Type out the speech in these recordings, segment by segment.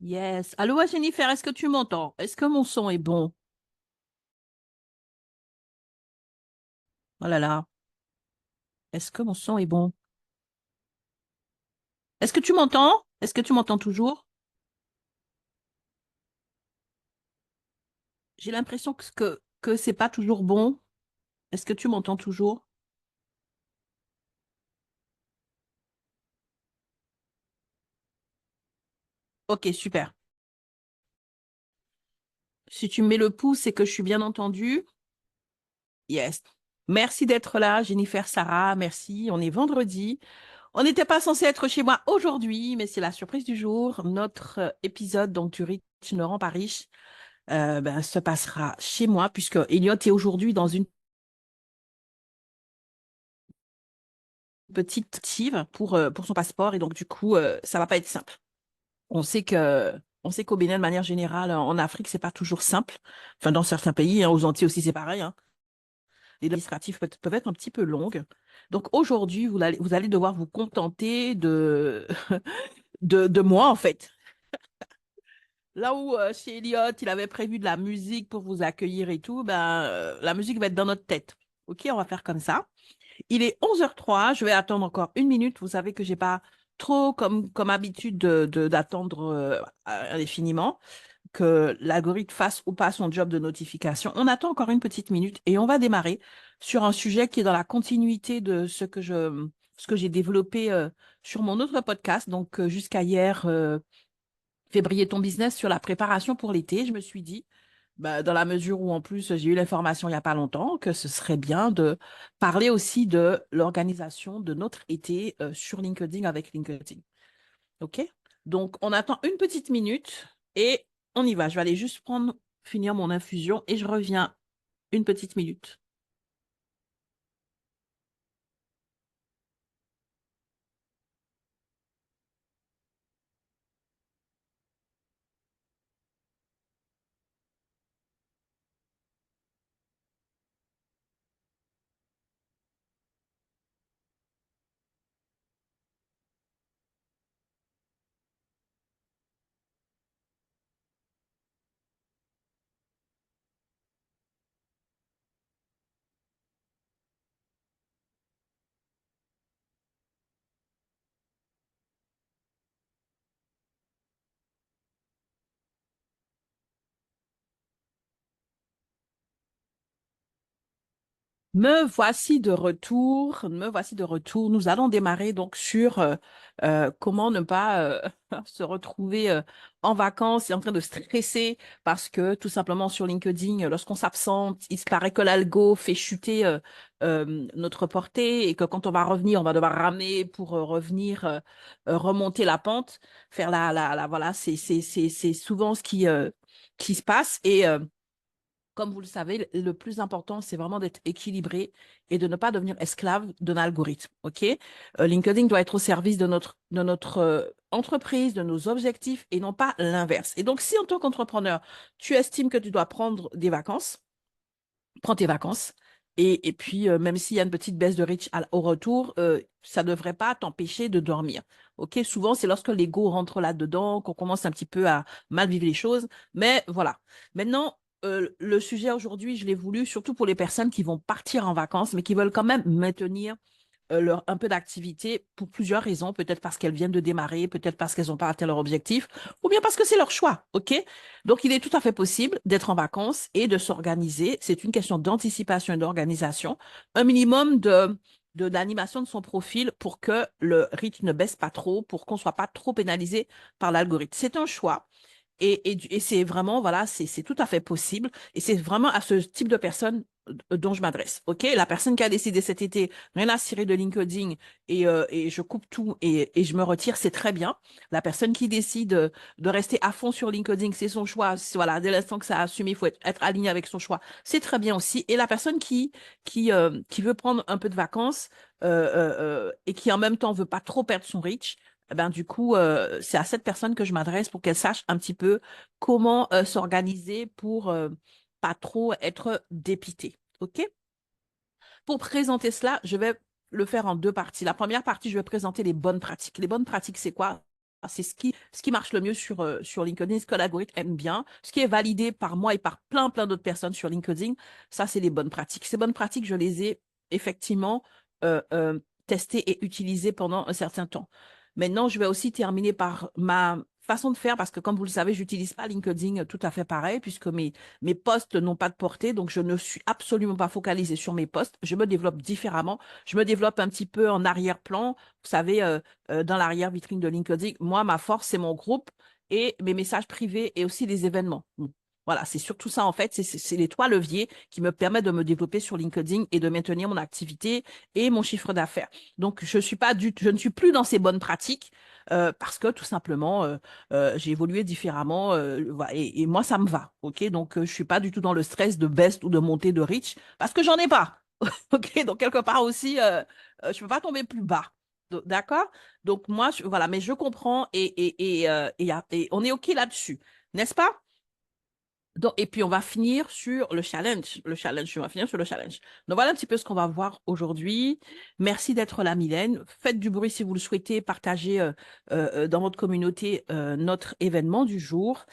Yes. Allô, Jennifer, est-ce que tu m'entends? Est-ce que mon son est bon? Oh là là, est-ce que mon son est bon? Est-ce que tu m'entends? Est-ce que tu m'entends toujours? J'ai l'impression que c'est pas toujours bon. Est-ce que tu m'entends toujours? Ok, super. Si tu me mets le pouce, c'est que je suis bien entendue. Yes. Merci d'être là, Jennifer, Sarah. Merci. On est vendredi. On n'était pas censé être chez moi aujourd'hui, mais c'est la surprise du jour. Notre épisode donc du Riche ne rend pas riche se passera chez moi puisque Elliot est aujourd'hui dans une petite active pour son passeport et donc du coup ça va pas être simple. On sait qu'au Bénin de manière générale en Afrique c'est pas toujours simple. Enfin dans certains pays, hein, aux Antilles aussi c'est pareil. Hein. Les administratifs peuvent être un petit peu longues. Donc aujourd'hui vous allez devoir vous contenter de de moi en fait. Là où chez Elliot il avait prévu de la musique pour vous accueillir et tout, la musique va être dans notre tête. Ok, on va faire comme ça. Il est 11h03. Je vais attendre encore une minute. Vous savez que j'ai pas trop comme habitude d'attendre indéfiniment que l'algorithme fasse ou pas son job de notification. On attend encore une petite minute et on va démarrer sur un sujet qui est dans la continuité de ce que j'ai développé sur mon autre podcast. Donc, jusqu'à hier, Février ton business sur la préparation pour l'été, je me suis dit, dans la mesure où en plus j'ai eu l'information il n'y a pas longtemps que ce serait bien de parler aussi de l'organisation de notre été sur LinkedIn avec LinkedIn. OK? Donc, on attend une petite minute et on y va. Je vais aller juste finir mon infusion et je reviens une petite minute. Me voici de retour. Me voici de retour. Nous allons démarrer donc sur comment ne pas se retrouver en vacances et en train de stresser parce que tout simplement sur LinkedIn, lorsqu'on s'absente, il se paraît que l'algo fait chuter notre portée et que quand on va revenir, on va devoir ramener pour revenir remonter la pente, faire voilà, c'est souvent qui se passe et comme vous le savez, le plus important, c'est vraiment d'être équilibré et de ne pas devenir esclave d'un algorithme. OK? LinkedIn doit être au service de notre entreprise, de nos objectifs et non pas l'inverse. Et donc, si en tant qu'entrepreneur, tu estimes que tu dois prendre des vacances, prends tes vacances. Et puis, même s'il y a une petite baisse de reach au retour, ça ne devrait pas t'empêcher de dormir. OK? Souvent, c'est lorsque l'ego rentre là-dedans qu'on commence un petit peu à mal vivre les choses. Mais voilà. Maintenant, le sujet aujourd'hui, je l'ai voulu surtout pour les personnes qui vont partir en vacances, mais qui veulent quand même maintenir un peu d'activité pour plusieurs raisons, peut-être parce qu'elles viennent de démarrer, peut-être parce qu'elles n'ont pas atteint leur objectif, ou bien parce que c'est leur choix, OK? Donc, il est tout à fait possible d'être en vacances et de s'organiser. C'est une question d'anticipation et d'organisation. Un minimum d'animation de son profil pour que le rythme ne baisse pas trop, pour qu'on ne soit pas trop pénalisé par l'algorithme. C'est un choix. Et c'est vraiment, voilà, c'est tout à fait possible. Et c'est vraiment à ce type de personne dont je m'adresse. OK? La personne qui a décidé cet été, rien à cirer de LinkedIn et je coupe tout et je me retire, c'est très bien. La personne qui décide de rester à fond sur LinkedIn, c'est son choix. Voilà, dès l'instant que ça a assumé, il faut être aligné avec son choix. C'est très bien aussi. Et la personne qui veut prendre un peu de vacances et qui en même temps veut pas trop perdre son reach, du coup, c'est à cette personne que je m'adresse pour qu'elle sache un petit peu comment s'organiser pour pas trop être dépitée. OK? Pour présenter cela, je vais le faire en deux parties. La première partie, je vais présenter les bonnes pratiques. Les bonnes pratiques, c'est quoi? C'est ce qui marche le mieux sur LinkedIn, ce que l'algorithme aime bien, ce qui est validé par moi et par plein d'autres personnes sur LinkedIn. Ça, c'est les bonnes pratiques. Ces bonnes pratiques, je les ai effectivement testées et utilisées pendant un certain temps. Maintenant, je vais aussi terminer par ma façon de faire parce que, comme vous le savez, j'utilise pas LinkedIn tout à fait pareil puisque mes posts n'ont pas de portée. Donc, je ne suis absolument pas focalisée sur mes posts. Je me développe différemment. Je me développe un petit peu en arrière-plan. Vous savez, dans l'arrière-vitrine de LinkedIn. Moi, ma force, c'est mon groupe et mes messages privés et aussi les événements. Voilà, c'est surtout ça en fait. C'est les trois leviers qui me permettent de me développer sur LinkedIn et de maintenir mon activité et mon chiffre d'affaires. Donc, je ne suis plus dans ces bonnes pratiques parce que tout simplement, j'ai évolué différemment voilà, et moi, ça me va. OK? Donc, je suis pas du tout dans le stress de baisse ou de montée de reach parce que j'en ai pas. OK? Donc, quelque part aussi, je peux pas tomber plus bas. D'accord? Donc, moi, voilà, mais je comprends et on est OK là-dessus, n'est-ce pas? Donc, et puis, on va finir sur le challenge. Le challenge, on va finir sur le challenge. Donc, voilà un petit peu ce qu'on va voir aujourd'hui. Merci d'être là, Mylène. Faites du bruit si vous le souhaitez. Partagez dans votre communauté notre événement du jour.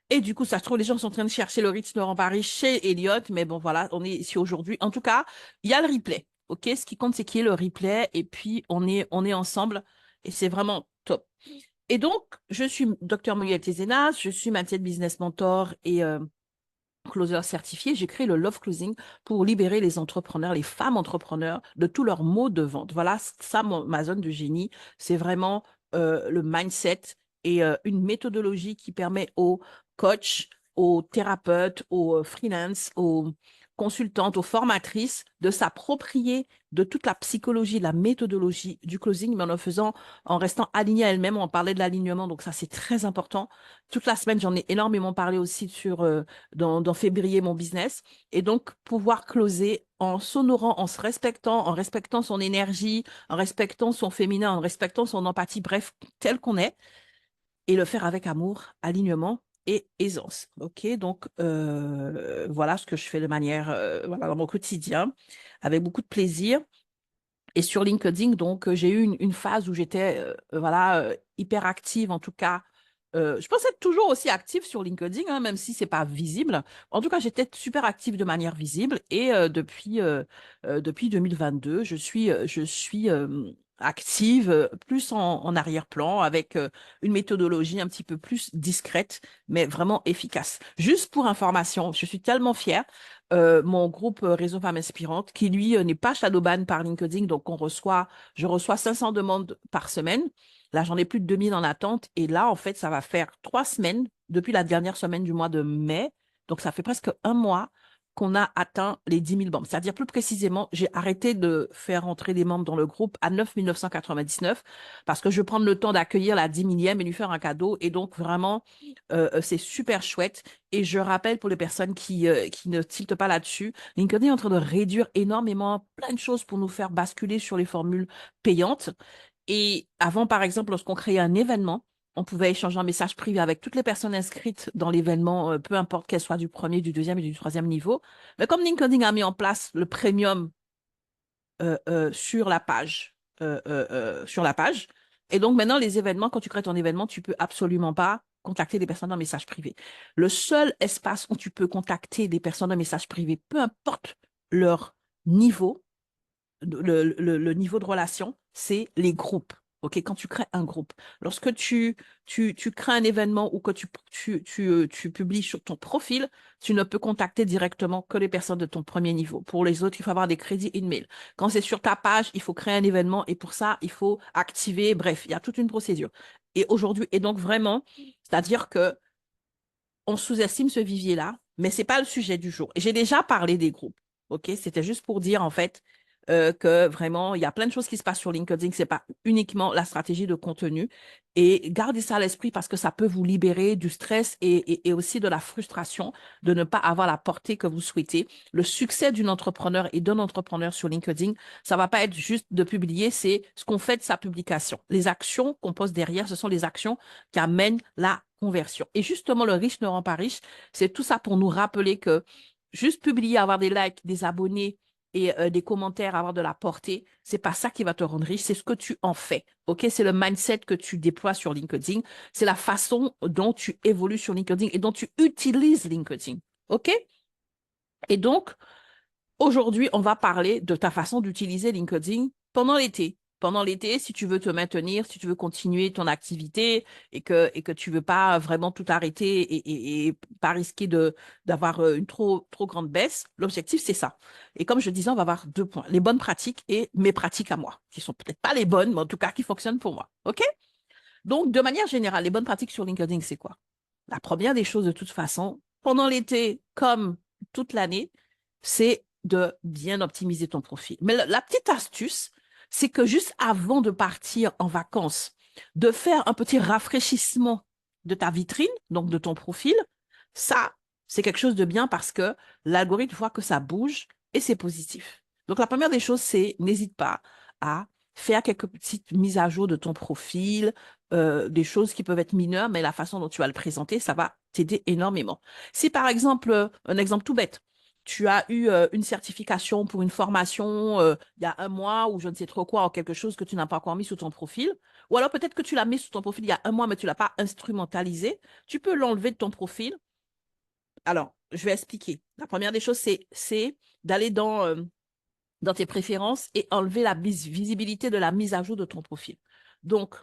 Et du coup, ça se trouve, les gens sont en train de chercher le Ritz Laurent Paris chez Elliott. Mais bon, voilà, on est ici aujourd'hui. En tout cas, il y a le replay. OK? Ce qui compte, c'est qu'il y ait le replay. Et puis, on est ensemble. Et c'est vraiment top. Et donc, je suis Dr. Muriel Tézénas. Je suis Mindset Business Mentor et closer certifié. J'ai créé le Love Closing pour libérer les entrepreneurs, les femmes entrepreneurs de tous leurs maux de vente. Voilà, ça, ma zone de génie. C'est vraiment le mindset et une méthodologie qui permet aux coachs, aux thérapeutes, aux freelance, aux consultantes, aux formatrices de s'approprier de toute la psychologie, la méthodologie du closing, mais en le faisant, en restant aligné à elle-même. On parlait de l'alignement, donc ça, c'est très important. Toute la semaine, j'en ai énormément parlé aussi dans février mon business. Et donc, pouvoir closer en s'honorant, en respectant son énergie, en respectant son féminin, en respectant son empathie, bref, tel qu'on est, et le faire avec amour, alignement et aisance. OK? Donc, voilà ce que je fais de manière, voilà, dans mon quotidien, avec beaucoup de plaisir. Et sur LinkedIn, donc, j'ai eu une phase où j'étais voilà, hyper active, en tout cas. Je pense être toujours aussi active sur LinkedIn, hein, même si c'est pas visible. En tout cas, j'étais super active de manière visible. Et depuis 2022, je suis active plus en arrière-plan avec une méthodologie un petit peu plus discrète, mais vraiment efficace. Juste pour information, je suis tellement fière mon groupe Réseau Femmes Inspirantes, qui lui n'est pas shadowban par LinkedIn, donc je reçois 500 demandes par semaine. Là, j'en ai plus de 2000 en attente. Et là, en fait, ça va faire 3 semaines depuis la dernière semaine du mois de mai. Donc, ça fait presque un mois qu'on a atteint les 10 000 membres. C'est-à-dire, plus précisément, j'ai arrêté de faire entrer des membres dans le groupe à 9 999 parce que je veux prendre le temps d'accueillir la 10 000e et lui faire un cadeau. Et donc, vraiment, c'est super chouette. Et je rappelle pour les personnes qui ne tiltent pas là-dessus, LinkedIn est en train de réduire énormément plein de choses pour nous faire basculer sur les formules payantes. Et avant, par exemple, lorsqu'on créait un événement, on pouvait échanger un message privé avec toutes les personnes inscrites dans l'événement, peu importe qu'elles soient du premier, du deuxième et du troisième niveau. Mais comme LinkedIn a mis en place le premium sur la page. Et donc maintenant, les événements, quand tu crées ton événement, tu peux absolument pas contacter des personnes en message privé. Le seul espace où tu peux contacter des personnes en message privé, peu importe leur niveau, le niveau de relation, c'est les groupes. OK, quand tu crées un groupe, lorsque tu crées un événement ou que tu publies sur ton profil, tu ne peux contacter directement que les personnes de ton premier niveau. Pour les autres, il faut avoir des crédits email. Quand c'est sur ta page, il faut créer un événement et pour ça, il faut activer. Bref, il y a toute une procédure. Et aujourd'hui, et donc vraiment, c'est-à-dire que on sous-estime ce vivier-là, mais c'est pas le sujet du jour. Et j'ai déjà parlé des groupes. OK? C'était juste pour dire, en fait, que vraiment, il y a plein de choses qui se passent sur LinkedIn. C'est pas uniquement la stratégie de contenu. Et gardez ça à l'esprit parce que ça peut vous libérer du stress et aussi de la frustration de ne pas avoir la portée que vous souhaitez. Le succès d'une entrepreneur et d'un entrepreneur sur LinkedIn, ça va pas être juste de publier, c'est ce qu'on fait de sa publication. Les actions qu'on pose derrière, ce sont les actions qui amènent la conversion. Et justement, le riche ne rend pas riche. C'est tout ça pour nous rappeler que juste publier, avoir des likes, des abonnés, et des commentaires, avoir de la portée, c'est pas ça qui va te rendre riche, c'est ce que tu en fais. OK? C'est le mindset que tu déploies sur LinkedIn, c'est la façon dont tu évolues sur LinkedIn et dont tu utilises LinkedIn. OK? Et donc, aujourd'hui, on va parler de ta façon d'utiliser LinkedIn pendant l'été. Pendant l'été, si tu veux te maintenir, si tu veux continuer ton activité et que tu veux pas vraiment tout arrêter et pas risquer d'avoir une trop grande baisse, l'objectif, c'est ça. Et comme je disais, on va avoir 2 points, les bonnes pratiques et mes pratiques à moi, qui sont peut-être pas les bonnes, mais en tout cas qui fonctionnent pour moi. OK? Donc, de manière générale, les bonnes pratiques sur LinkedIn, c'est quoi? La première des choses, de toute façon, pendant l'été, comme toute l'année, c'est de bien optimiser ton profil. Mais la petite astuce, c'est que juste avant de partir en vacances, de faire un petit rafraîchissement de ta vitrine, donc de ton profil, ça, c'est quelque chose de bien parce que l'algorithme voit que ça bouge et c'est positif. Donc, la première des choses, c'est n'hésite pas à faire quelques petites mises à jour de ton profil, des choses qui peuvent être mineures, mais la façon dont tu vas le présenter, ça va t'aider énormément. Si par exemple, un exemple tout bête, tu as eu une certification pour une formation il y a un mois ou je ne sais trop quoi, ou quelque chose que tu n'as pas encore mis sur ton profil, ou alors peut-être que tu l'as mis sur ton profil il y a un mois, mais tu ne l'as pas instrumentalisé, tu peux l'enlever de ton profil. Alors, je vais expliquer. La première des choses, c'est d'aller dans tes préférences et enlever la visibilité de la mise à jour de ton profil. Donc,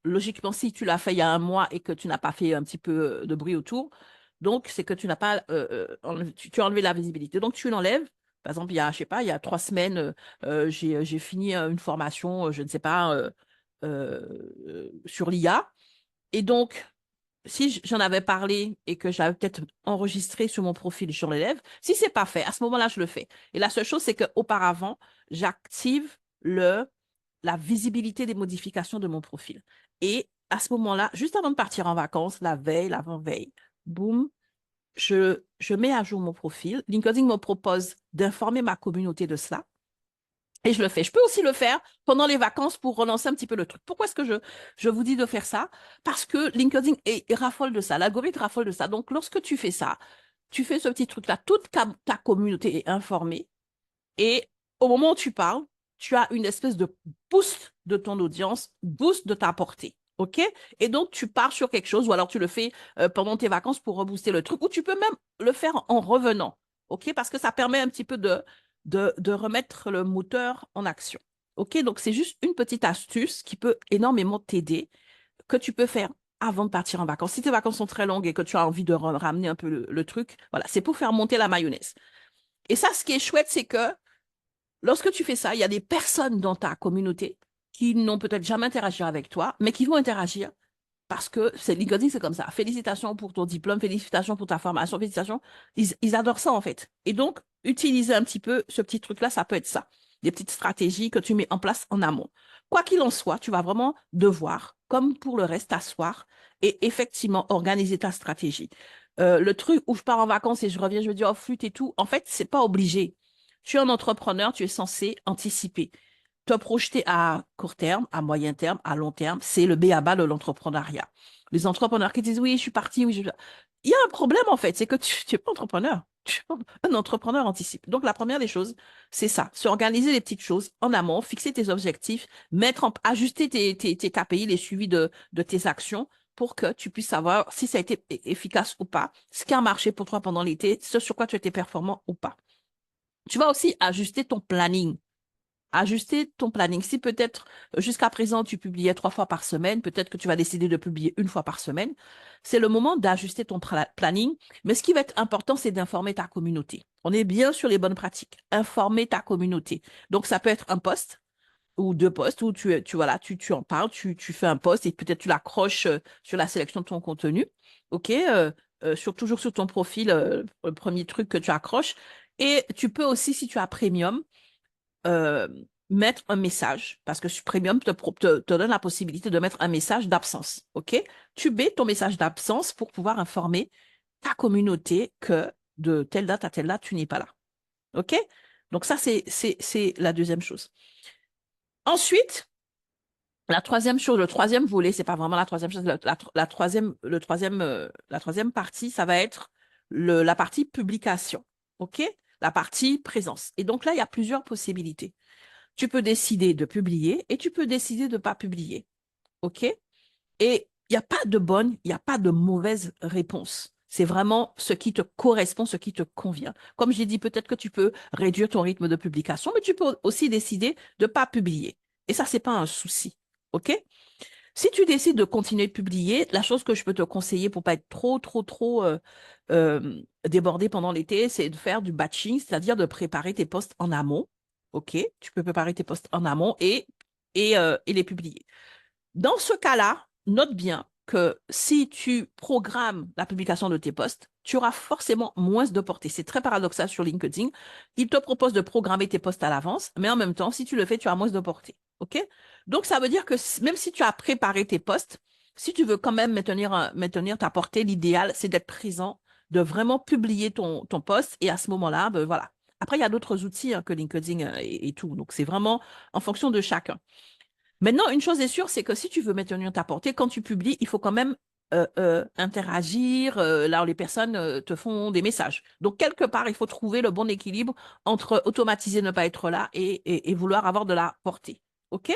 logiquement, si tu l'as fait il y a un mois et que tu n'as pas fait un petit peu de bruit autour, donc c'est que tu n'as pas tu as enlevé la visibilité. Donc, tu l'enlèves. Par exemple, il y a, je sais pas, il y a 3 semaines, j'ai fini une formation, je ne sais pas, sur l'IA. Et donc, si j'en avais parlé et que j'avais peut-être enregistré sur mon profil sur l'élève, si c'est pas fait, à ce moment-là, je le fais. Et la seule chose, c'est qu'auparavant, j'active la visibilité des modifications de mon profil. Et à ce moment-là, juste avant de partir en vacances, la veille, l'avant-veille, boum, je mets à jour mon profil. LinkedIn me propose d'informer ma communauté de cela. Et je le fais. Je peux aussi le faire pendant les vacances pour relancer un petit peu le truc. Pourquoi est-ce que je vous dis de faire ça? Parce que LinkedIn raffole de ça. L'algorithme raffole de ça. Donc, lorsque tu fais ça, tu fais ce petit truc-là, toute ta communauté est informée. Et au moment où tu parles, tu as une espèce de boost de ton audience, boost de ta portée. OK? Et donc, tu pars sur quelque chose, ou alors tu le fais pendant tes vacances pour rebooster le truc, ou tu peux même le faire en revenant. OK? Parce que ça permet un petit peu de remettre le moteur en action. OK? Donc, c'est juste une petite astuce qui peut énormément t'aider, que tu peux faire avant de partir en vacances. Si tes vacances sont très longues et que tu as envie de ramener un peu le truc, voilà, c'est pour faire monter la mayonnaise. Et ça, ce qui est chouette, c'est que lorsque tu fais ça, il y a des personnes dans ta communauté qui n'ont peut-être jamais interagi avec toi, mais qui vont interagir parce que c'est LinkedIn, c'est comme ça. Félicitations pour ton diplôme, félicitations pour ta formation, félicitations. Ils adorent ça, en fait. Et donc, utiliser un petit peu ce petit truc-là, ça peut être ça. Des petites stratégies que tu mets en place en amont. Quoi qu'il en soit, tu vas vraiment devoir, comme pour le reste, t'asseoir et effectivement organiser ta stratégie. Le truc où je pars en vacances et je reviens, je me dis, oh, flûte et tout, en fait, c'est pas obligé. Tu es un entrepreneur, tu es censé anticiper. Te projeter à court terme, à moyen terme, à long terme, c'est le b.a.-ba de l'entrepreneuriat. Les entrepreneurs qui disent oui, je suis parti, oui, il y a un problème en fait, c'est que tu n'es pas entrepreneur. Un entrepreneur anticipe. Donc, la première des choses, c'est ça. Se organiser les petites choses en amont, fixer tes objectifs, ajuster tes KPI, les suivis de tes actions pour que tu puisses savoir si ça a été efficace ou pas, ce qui a marché pour toi pendant l'été, ce sur quoi tu étais performant ou pas. Tu vas aussi ajuster ton planning. Ajuster ton planning. Si peut-être jusqu'à présent tu publiais 3 fois par semaine, peut-être que tu vas décider de publier une fois par semaine. C'est le moment d'ajuster ton planning. Mais ce qui va être important, c'est d'informer ta communauté. On est bien sur les bonnes pratiques. Informer ta communauté. Donc, ça peut être un post ou 2 posts où voilà, tu en parles, tu fais un post et peut-être tu l'accroches sur la sélection de ton contenu. OK? Toujours sur ton profil, le premier truc que tu accroches. Et tu peux aussi, si tu as Premium, euh, mettre un message, parce que Premium te donne la possibilité de mettre un message d'absence. OK? Tu mets ton message d'absence pour pouvoir informer ta communauté que de telle date à telle date, tu n'es pas là. OK? Donc ça, c'est la deuxième chose. Ensuite, la troisième chose, le troisième volet, c'est pas vraiment la troisième chose, la troisième partie, ça va être la partie publication. OK? la partie présence. Et donc là, il y a plusieurs possibilités. Tu peux décider de publier et tu peux décider de ne pas publier. OK? Et il n'y a pas de bonne, il n'y a pas de mauvaise réponse. C'est vraiment ce qui te correspond, ce qui te convient. Comme j'ai dit, peut-être que tu peux réduire ton rythme de publication, mais tu peux aussi décider de ne pas publier. Et ça, ce n'est pas un souci. OK? Si tu décides de continuer de publier, la chose que je peux te conseiller pour pas être débordé pendant l'été, c'est de faire du batching, c'est-à-dire de préparer tes posts en amont. OK? Tu peux préparer tes posts en amont et les publier. Dans ce cas-là, note bien que si tu programmes la publication de tes posts, tu auras forcément moins de portée. C'est très paradoxal sur LinkedIn. Il te propose de programmer tes posts à l'avance, mais en même temps, si tu le fais, tu as moins de portée. OK? Donc, ça veut dire que même si tu as préparé tes posts, si tu veux quand même maintenir ta portée, l'idéal, c'est d'être présent, de vraiment publier ton post. Et à ce moment-là, ben, voilà. Après, il y a d'autres outils que LinkedIn et tout. Donc, c'est vraiment en fonction de chacun. Maintenant, une chose est sûre, c'est que si tu veux maintenir ta portée, quand tu publies, il faut quand même interagir, là où les personnes te font des messages. Donc, quelque part, il faut trouver le bon équilibre entre automatiser, ne pas être là et vouloir avoir de la portée. OK?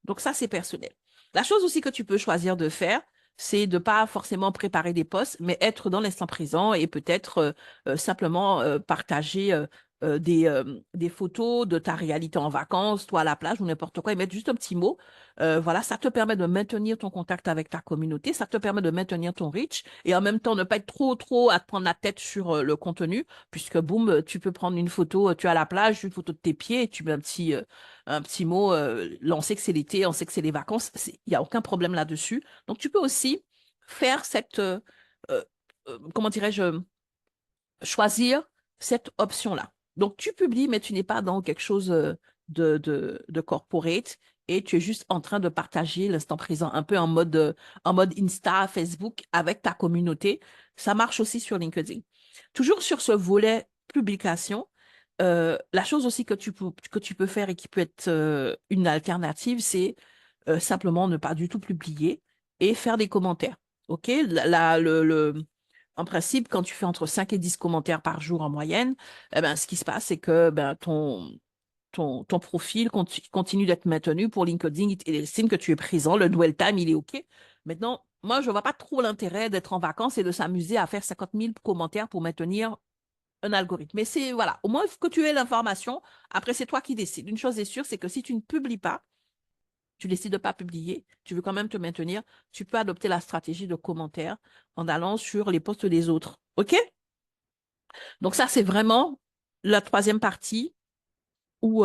Donc, ça, c'est personnel. La chose aussi que tu peux choisir de faire, c'est de ne pas forcément préparer des posts, mais être dans l'instant présent et peut-être simplement partager des photos de ta réalité en vacances, toi à la plage ou n'importe quoi, et mettre juste un petit mot. Voilà, ça te permet de maintenir ton contact avec ta communauté, ça te permet de maintenir ton reach et en même temps ne pas être trop à te prendre la tête sur le contenu, puisque boum, tu peux prendre une photo, tu es à la plage, une photo de tes pieds et tu mets un petit mot. Là, on sait que c'est l'été, on sait que c'est les vacances, il n'y a aucun problème là-dessus. Donc, tu peux aussi faire euh, comment dirais-je, choisir cette option-là. Donc, tu publies, mais tu n'es pas dans quelque chose de corporate et tu es juste en train de partager l'instant présent, un peu en mode Insta, Facebook avec ta communauté. Ça marche aussi sur LinkedIn. Toujours sur ce volet publication, la chose aussi que tu peux faire et qui peut être une alternative, c'est simplement ne pas du tout publier et faire des commentaires. OK? En principe, quand tu fais entre 5 et 10 commentaires par jour en moyenne, eh ben, ce qui se passe, c'est que ben, ton profil continue d'être maintenu pour LinkedIn. Il estime que tu es présent. Le dwell time, il est OK. Maintenant, moi, je ne vois pas trop l'intérêt d'être en vacances et de s'amuser à faire 50 000 commentaires pour maintenir un algorithme. Mais c'est, voilà, au moins que tu aies l'information. Après, c'est toi qui décides. Une chose est sûre, c'est que si tu ne publies pas, tu décides de ne pas publier, tu veux quand même te maintenir, tu peux adopter la stratégie de commentaire en allant sur les posts des autres. OK? Donc ça, c'est vraiment la troisième partie où,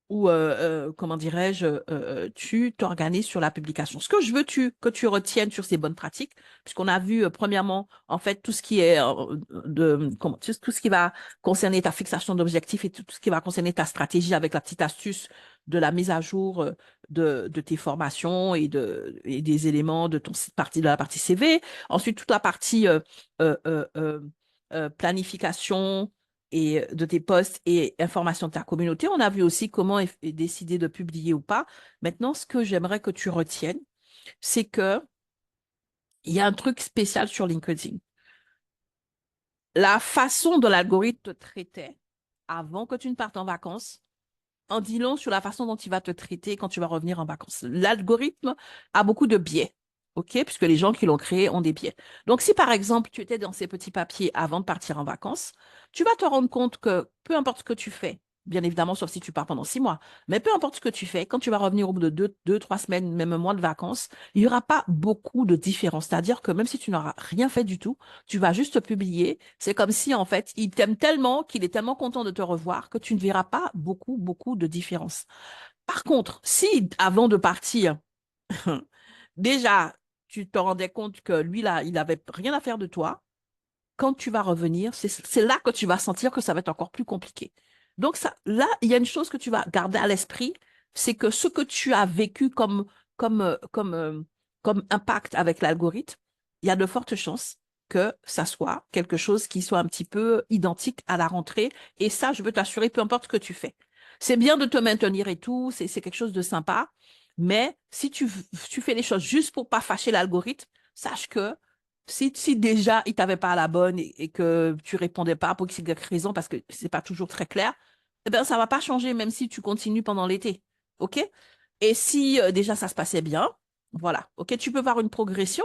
comment dirais-je, tu t'organises sur la publication. Ce que je veux que tu retiennes sur ces bonnes pratiques, puisqu'on a vu, premièrement, en fait, tout ce qui est tout ce qui va concerner ta fixation d'objectifs et tout ce qui va concerner ta stratégie avec la petite astuce de la mise à jour de tes formations et des éléments de de la partie CV. Ensuite, toute la partie euh, euh, euh, planification et de tes posts et informations de ta communauté. On a vu aussi comment décider de publier ou pas. Maintenant, ce que j'aimerais que tu retiennes, c'est que il y a un truc spécial sur LinkedIn. La façon dont l'algorithme te traitait avant que tu ne partes en vacances en dit long sur la façon dont il va te traiter quand tu vas revenir en vacances. L'algorithme a beaucoup de biais, OK? Puisque les gens qui l'ont créé ont des biais. Donc, si par exemple, tu étais dans ces petits papiers avant de partir en vacances, tu vas te rendre compte que peu importe ce que tu fais, bien évidemment, sauf si tu pars pendant 6 mois, mais peu importe ce que tu fais, quand tu vas revenir au bout de 3 semaines, même un mois de vacances, il n'y aura pas beaucoup de différence. C'est-à-dire que même si tu n'auras rien fait du tout, tu vas juste publier. C'est comme si, en fait, il t'aime tellement qu'il est tellement content de te revoir que tu ne verras pas beaucoup de différence. Par contre, si avant de partir, déjà, tu te rendais compte que lui, là, il n'avait rien à faire de toi, quand tu vas revenir, c'est là que tu vas sentir que ça va être encore plus compliqué. Donc, ça, là, il y a une chose que tu vas garder à l'esprit, c'est que ce que tu as vécu comme, euh, comme, euh, comme impact avec l'algorithme, il y a de fortes chances que ça soit quelque chose qui soit un petit peu identique à la rentrée. Et ça, je veux t'assurer, peu importe ce que tu fais. C'est bien de te maintenir et tout, c'est quelque chose de sympa, mais si tu fais les choses juste pour pas fâcher l'algorithme, sache que Si déjà, il t'avait pas à la bonne et que tu répondais pas pour X, Y raison, parce que c'est pas toujours très clair, eh ben, ça va pas changer même si tu continues pendant l'été. OK? Et si déjà ça se passait bien, voilà. OK, tu peux voir une progression,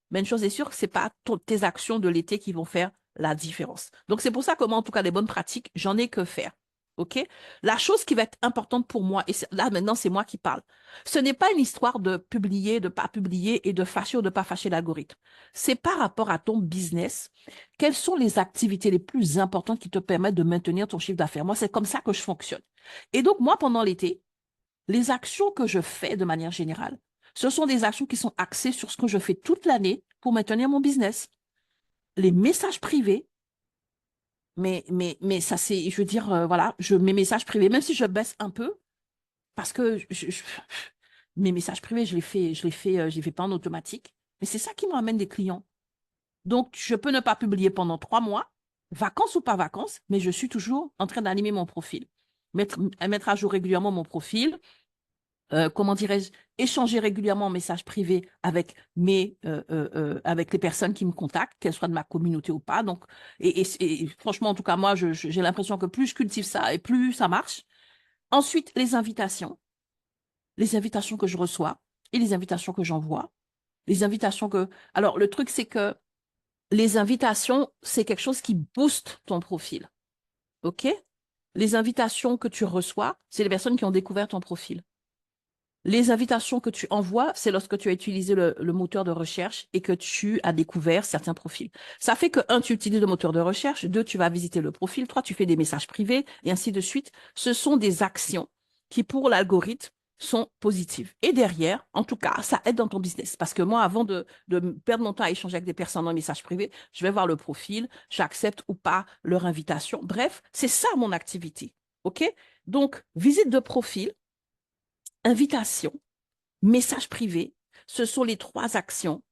mais une chose est sûre, c'est pas tes actions de l'été qui vont faire la différence. Donc, c'est pour ça que moi, en tout cas, des bonnes pratiques, j'en ai que faire. OK? La chose qui va être importante pour moi, et là maintenant, c'est moi qui parle. Ce n'est pas une histoire de publier, de pas publier et de fâcher ou de pas fâcher l'algorithme. C'est par rapport à ton business. Quelles sont les activités les plus importantes qui te permettent de maintenir ton chiffre d'affaires? Moi, c'est comme ça que je fonctionne. Et donc, moi, pendant l'été, les actions que je fais de manière générale, ce sont des actions qui sont axées sur ce que je fais toute l'année pour maintenir mon business. Les messages privés, mais ça, c'est, je veux dire, voilà, mes messages privés, même si je baisse un peu, parce que mes messages privés, je les fais pas en automatique. Mais c'est ça qui me ramène des clients. Donc, je peux ne pas publier pendant 3 mois, vacances ou pas vacances, mais je suis toujours en train d'animer mon profil. Mettre à jour régulièrement mon profil, comment dirais-je, échanger régulièrement en message privé avec avec les personnes qui me contactent, qu'elles soient de ma communauté ou pas. Donc, et franchement, en tout cas, moi, j'ai l'impression que plus je cultive ça et plus ça marche. Ensuite, les invitations que je reçois et les invitations que j'envoie. Les invitations que... Alors, le truc, c'est que les invitations, c'est quelque chose qui booste ton profil. OK? Les invitations que tu reçois, c'est les personnes qui ont découvert ton profil. Les invitations que tu envoies, c'est lorsque tu as utilisé le moteur de recherche et que tu as découvert certains profils. Ça fait que, un, tu utilises le moteur de recherche, deux, tu vas visiter le profil, trois, tu fais des messages privés, et ainsi de suite. Ce sont des actions qui, pour l'algorithme, sont positives. Et derrière, en tout cas, ça aide dans ton business. Parce que moi, avant de perdre mon temps à échanger avec des personnes en message privé, je vais voir le profil, j'accepte ou pas leur invitation. Bref, c'est ça mon activité. OK? Donc, visite de profil, invitation, message privé, ce sont les trois actions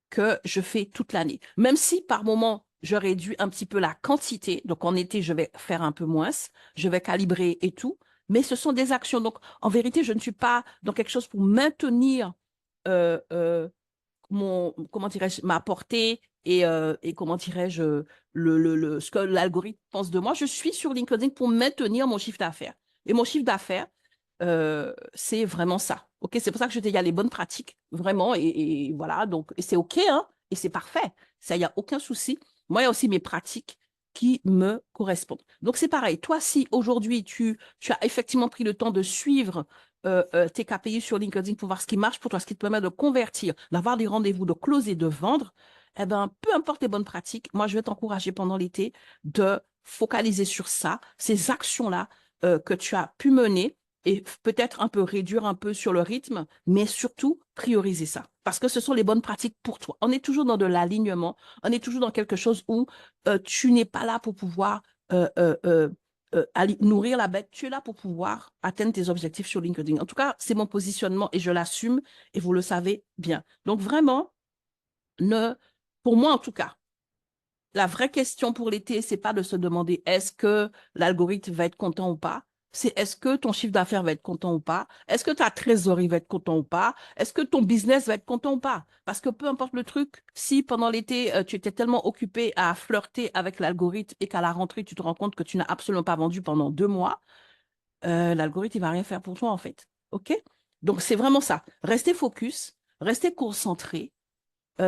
que je fais toute l'année. Même si par moment, je réduis un petit peu la quantité, donc en été, je vais faire un peu moins, je vais calibrer et tout, mais ce sont des actions. Donc, en vérité, je ne suis pas dans quelque chose pour maintenir euh, euh, comment dirais-je, ma portée et comment dirais-je, ce que l'algorithme pense de moi. Je suis sur LinkedIn pour maintenir mon chiffre d'affaires. Et mon chiffre d'affaires, c'est vraiment ça. OK? C'est pour ça que je dis, il y a les bonnes pratiques, vraiment, et voilà, donc et c'est OK, hein, et c'est parfait. Ça, il n'y a aucun souci. Moi, il y a aussi mes pratiques qui me correspondent. Donc, c'est pareil. Toi, si aujourd'hui, tu as effectivement pris le temps de suivre tes KPI sur LinkedIn pour voir ce qui marche pour toi, ce qui te permet de convertir, d'avoir des rendez-vous, de closer, de vendre, eh ben, peu importe les bonnes pratiques, moi, je vais t'encourager pendant l'été de focaliser sur ça, ces actions-là que tu as pu mener et peut-être un peu réduire un peu sur le rythme, mais surtout prioriser ça. Parce que ce sont les bonnes pratiques pour toi. On est toujours dans de l'alignement, on est toujours dans quelque chose où tu n'es pas là pour pouvoir nourrir la bête, tu es là pour pouvoir atteindre tes objectifs sur LinkedIn. En tout cas, c'est mon positionnement et je l'assume et vous le savez bien. Donc vraiment, pour moi en tout cas, la vraie question pour l'été, c'est pas de se demander est-ce que l'algorithme va être content ou pas. C'est est-ce que ton chiffre d'affaires va être content ou pas? Est-ce que ta trésorerie va être content ou pas? Est-ce que ton business va être content ou pas? Parce que peu importe le truc, si pendant l'été, tu étais tellement occupé à flirter avec l'algorithme et qu'à la rentrée, tu te rends compte que tu n'as absolument pas vendu pendant 2 mois, l'algorithme, il va rien faire pour toi, en fait. OK? Donc, c'est vraiment ça. Rester focus, rester concentré,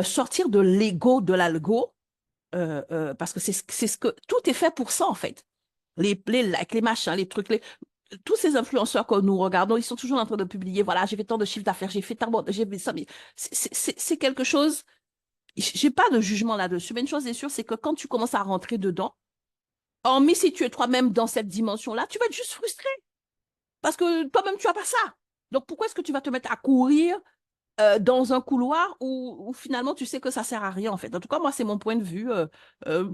sortir de l'ego de l'algo parce que c'est ce que tout est fait pour ça en fait. Les likes, les machins, les trucs, tous ces influenceurs que nous regardons, ils sont toujours en train de publier, voilà, j'ai fait tant de chiffres d'affaires, j'ai fait tant, j'ai fait ça, mais c'est quelque chose, j'ai pas de jugement là-dessus, mais une chose est sûre, c'est que quand tu commences à rentrer dedans, hormis si tu es toi-même dans cette dimension-là, tu vas être juste frustré, parce que toi-même, tu as pas ça. Donc, pourquoi est-ce que tu vas te mettre à courir dans un couloir où finalement tu sais que ça sert à rien en fait. En tout cas, moi, c'est mon point de vue. Euh,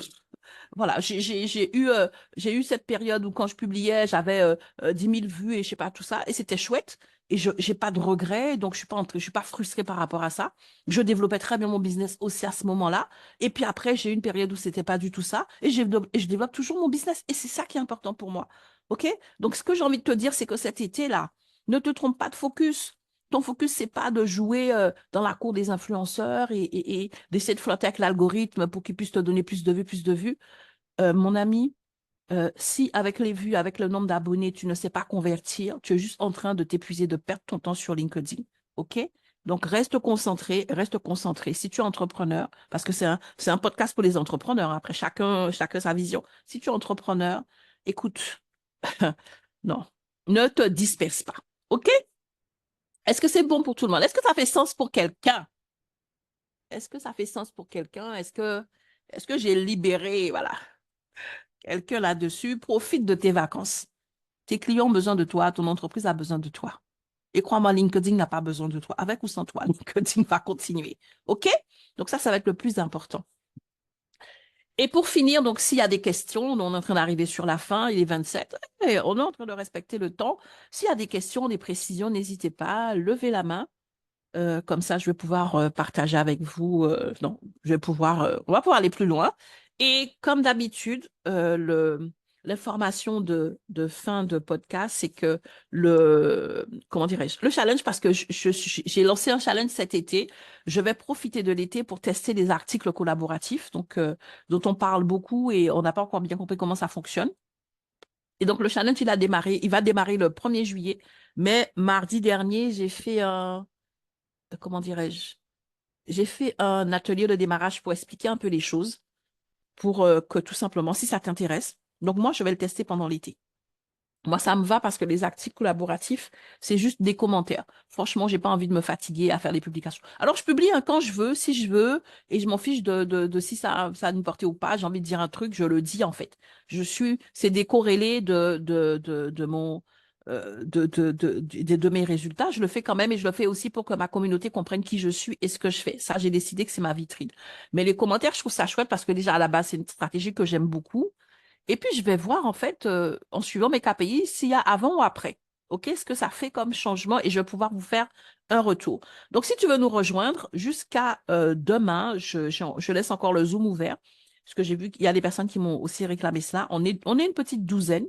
voilà, j'ai eu cette période où quand je publiais, j'avais 10 000 vues et je sais pas, tout ça, et c'était chouette. Et je n'ai pas de regrets, donc je suis pas frustrée par rapport à ça. Je développais très bien mon business aussi à ce moment-là. Et puis après, j'ai eu une période où c'était pas du tout ça. Et je développe toujours mon business. Et c'est ça qui est important pour moi. OK? Donc, ce que j'ai envie de te dire, c'est que cet été-là, ne te trompe pas de focus. ton focus, c'est pas de jouer dans la cour des influenceurs et d'essayer de flotter avec l'algorithme pour qu'il puisse te donner plus de vues, plus de vues. Mon ami, si avec les vues, avec le nombre d'abonnés, tu ne sais pas convertir, tu es juste en train de t'épuiser, de perdre ton temps sur LinkedIn. OK? Donc, reste concentré, reste concentré. Si tu es entrepreneur, parce que c'est un podcast pour les entrepreneurs, hein, après chacun sa vision. Si tu es entrepreneur, écoute, non, ne te disperse pas. OK? Est-ce que c'est bon pour tout le monde? Est-ce que ça fait sens pour quelqu'un? Est-ce que ça fait sens pour quelqu'un? Est-ce que j'ai libéré, voilà, quelqu'un là-dessus? Profite de tes vacances. Tes clients ont besoin de toi, ton entreprise a besoin de toi. Et crois-moi, LinkedIn n'a pas besoin de toi. Avec ou sans toi, LinkedIn va continuer. OK? Donc ça va être le plus important. Et pour finir, donc s'il y a des questions, on est en train d'arriver sur la fin, il est 27, et on est en train de respecter le temps. S'il y a des questions, des précisions, n'hésitez pas, levez la main. Comme ça, je vais pouvoir partager avec vous. Non, on va pouvoir aller plus loin. Et comme d'habitude, l'information de fin de podcast, c'est que comment dirais-je, le challenge, parce que j'ai lancé un challenge cet été. Je vais profiter de l'été pour tester des articles collaboratifs, donc dont on parle beaucoup et on n'a pas encore bien compris comment ça fonctionne. Et donc, le challenge, il va démarrer le 1er juillet. Mais mardi dernier, j'ai fait comment dirais-je, j'ai fait un atelier de démarrage pour expliquer un peu les choses, pour que tout simplement, si ça t'intéresse, donc moi, je vais le tester pendant l'été. Moi, ça me va parce que les articles collaboratifs, c'est juste des commentaires. Franchement, j'ai pas envie de me fatiguer à faire des publications. Alors, je publie quand je veux, si je veux, et je m'en fiche de si ça a une portée ou pas. J'ai envie de dire un truc, je le dis en fait. C'est décorrélé de mon, de mes résultats. Je le fais quand même et je le fais aussi pour que ma communauté comprenne qui je suis et ce que je fais. Ça, j'ai décidé que c'est ma vitrine. Mais les commentaires, je trouve ça chouette parce que déjà, à la base, c'est une stratégie que j'aime beaucoup. Et puis, je vais voir, en fait, en suivant mes KPI, s'il y a avant ou après. OK? Ce que ça fait comme changement et je vais pouvoir vous faire un retour. Donc, si tu veux nous rejoindre jusqu'à demain, je laisse encore le Zoom ouvert parce que j'ai vu qu'il y a des personnes qui m'ont aussi réclamé cela. On est une petite douzaine.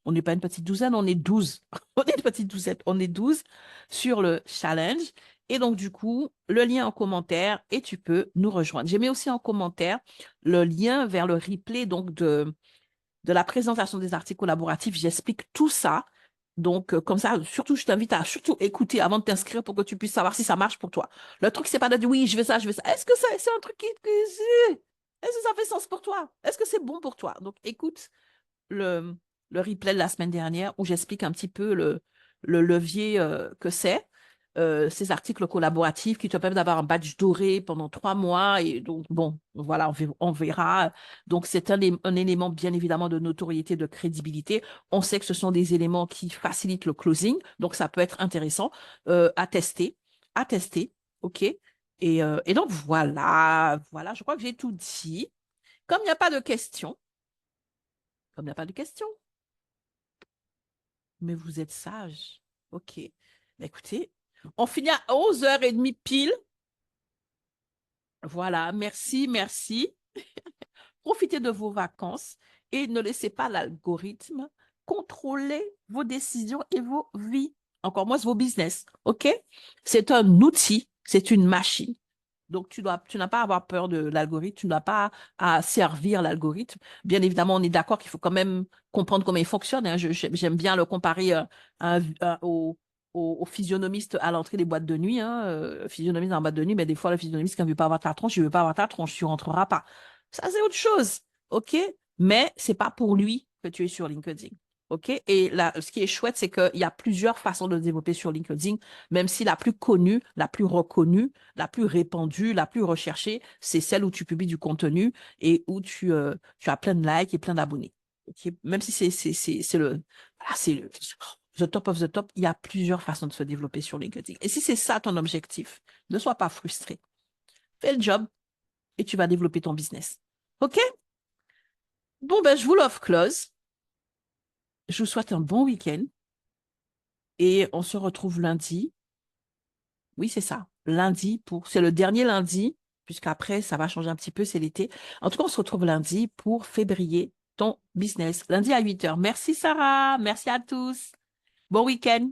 On n'est pas une petite douzaine, on est 12. On est une petite douzaine. On est 12 sur le challenge. Et donc, du coup, le lien en commentaire et tu peux nous rejoindre. J'ai mis aussi en commentaire le lien vers le replay donc de la présentation des articles collaboratifs. J'explique tout ça. Donc, comme ça, surtout, je t'invite à surtout écouter avant de t'inscrire pour que tu puisses savoir si ça marche pour toi. Le truc, c'est pas de dire oui, je veux ça, je veux ça. Est-ce que c'est un truc est-ce que ça fait sens pour toi? Est-ce que c'est bon pour toi? Donc, écoute le, le replay de la semaine dernière où j'explique un petit peu le levier que c'est. Ces articles collaboratifs qui te permettent d'avoir un badge doré pendant 3 mois. Et donc, bon, voilà, on verra. Donc, c'est un élément, bien évidemment, de notoriété, de crédibilité. On sait que ce sont des éléments qui facilitent le closing. Donc, ça peut être intéressant à tester. À tester. OK? Et donc, voilà, je crois que j'ai tout dit. Comme il n'y a pas de questions, comme il n'y a pas de questions, mais vous êtes sage. OK. Ben, écoutez, on finit à 11h30 pile. Voilà, merci, merci. Profitez de vos vacances et ne laissez pas l'algorithme contrôler vos décisions et vos vies, encore moins vos business. OK? C'est un outil, c'est une machine. Donc, tu n'as pas à avoir peur de l'algorithme, tu n'as pas à servir l'algorithme. Bien évidemment, on est d'accord qu'il faut quand même comprendre comment il fonctionne, hein. J'aime bien le comparer au physionomiste à l'entrée des boîtes de nuit, hein. Physionomiste en boîte de nuit, mais des fois, le physionomiste, quand il ne veut pas avoir ta tronche, il ne veut pas avoir ta tronche, tu ne rentreras pas. Ça, c'est autre chose. OK? Mais c'est pas pour lui que tu es sur LinkedIn. OK? Et là, ce qui est chouette, c'est qu'il y a plusieurs façons de développer sur LinkedIn, même si la plus connue, la plus reconnue, la plus répandue, la plus recherchée, c'est celle où tu publies du contenu et où tu as plein de likes et plein d'abonnés. OK? Même si c'est le the top of the top, il y a plusieurs façons de se développer sur LinkedIn. Et si c'est ça ton objectif, ne sois pas frustré. Fais le job et tu vas développer ton business. OK? Bon, ben, je vous l'offre close. Je vous souhaite un bon week-end et on se retrouve lundi. Oui, c'est ça. C'est le dernier lundi, puisqu'après, ça va changer un petit peu, c'est l'été. En tout cas, on se retrouve lundi pour février, ton business. Lundi à 8h. Merci Sarah. Merci à tous. Bon week-end.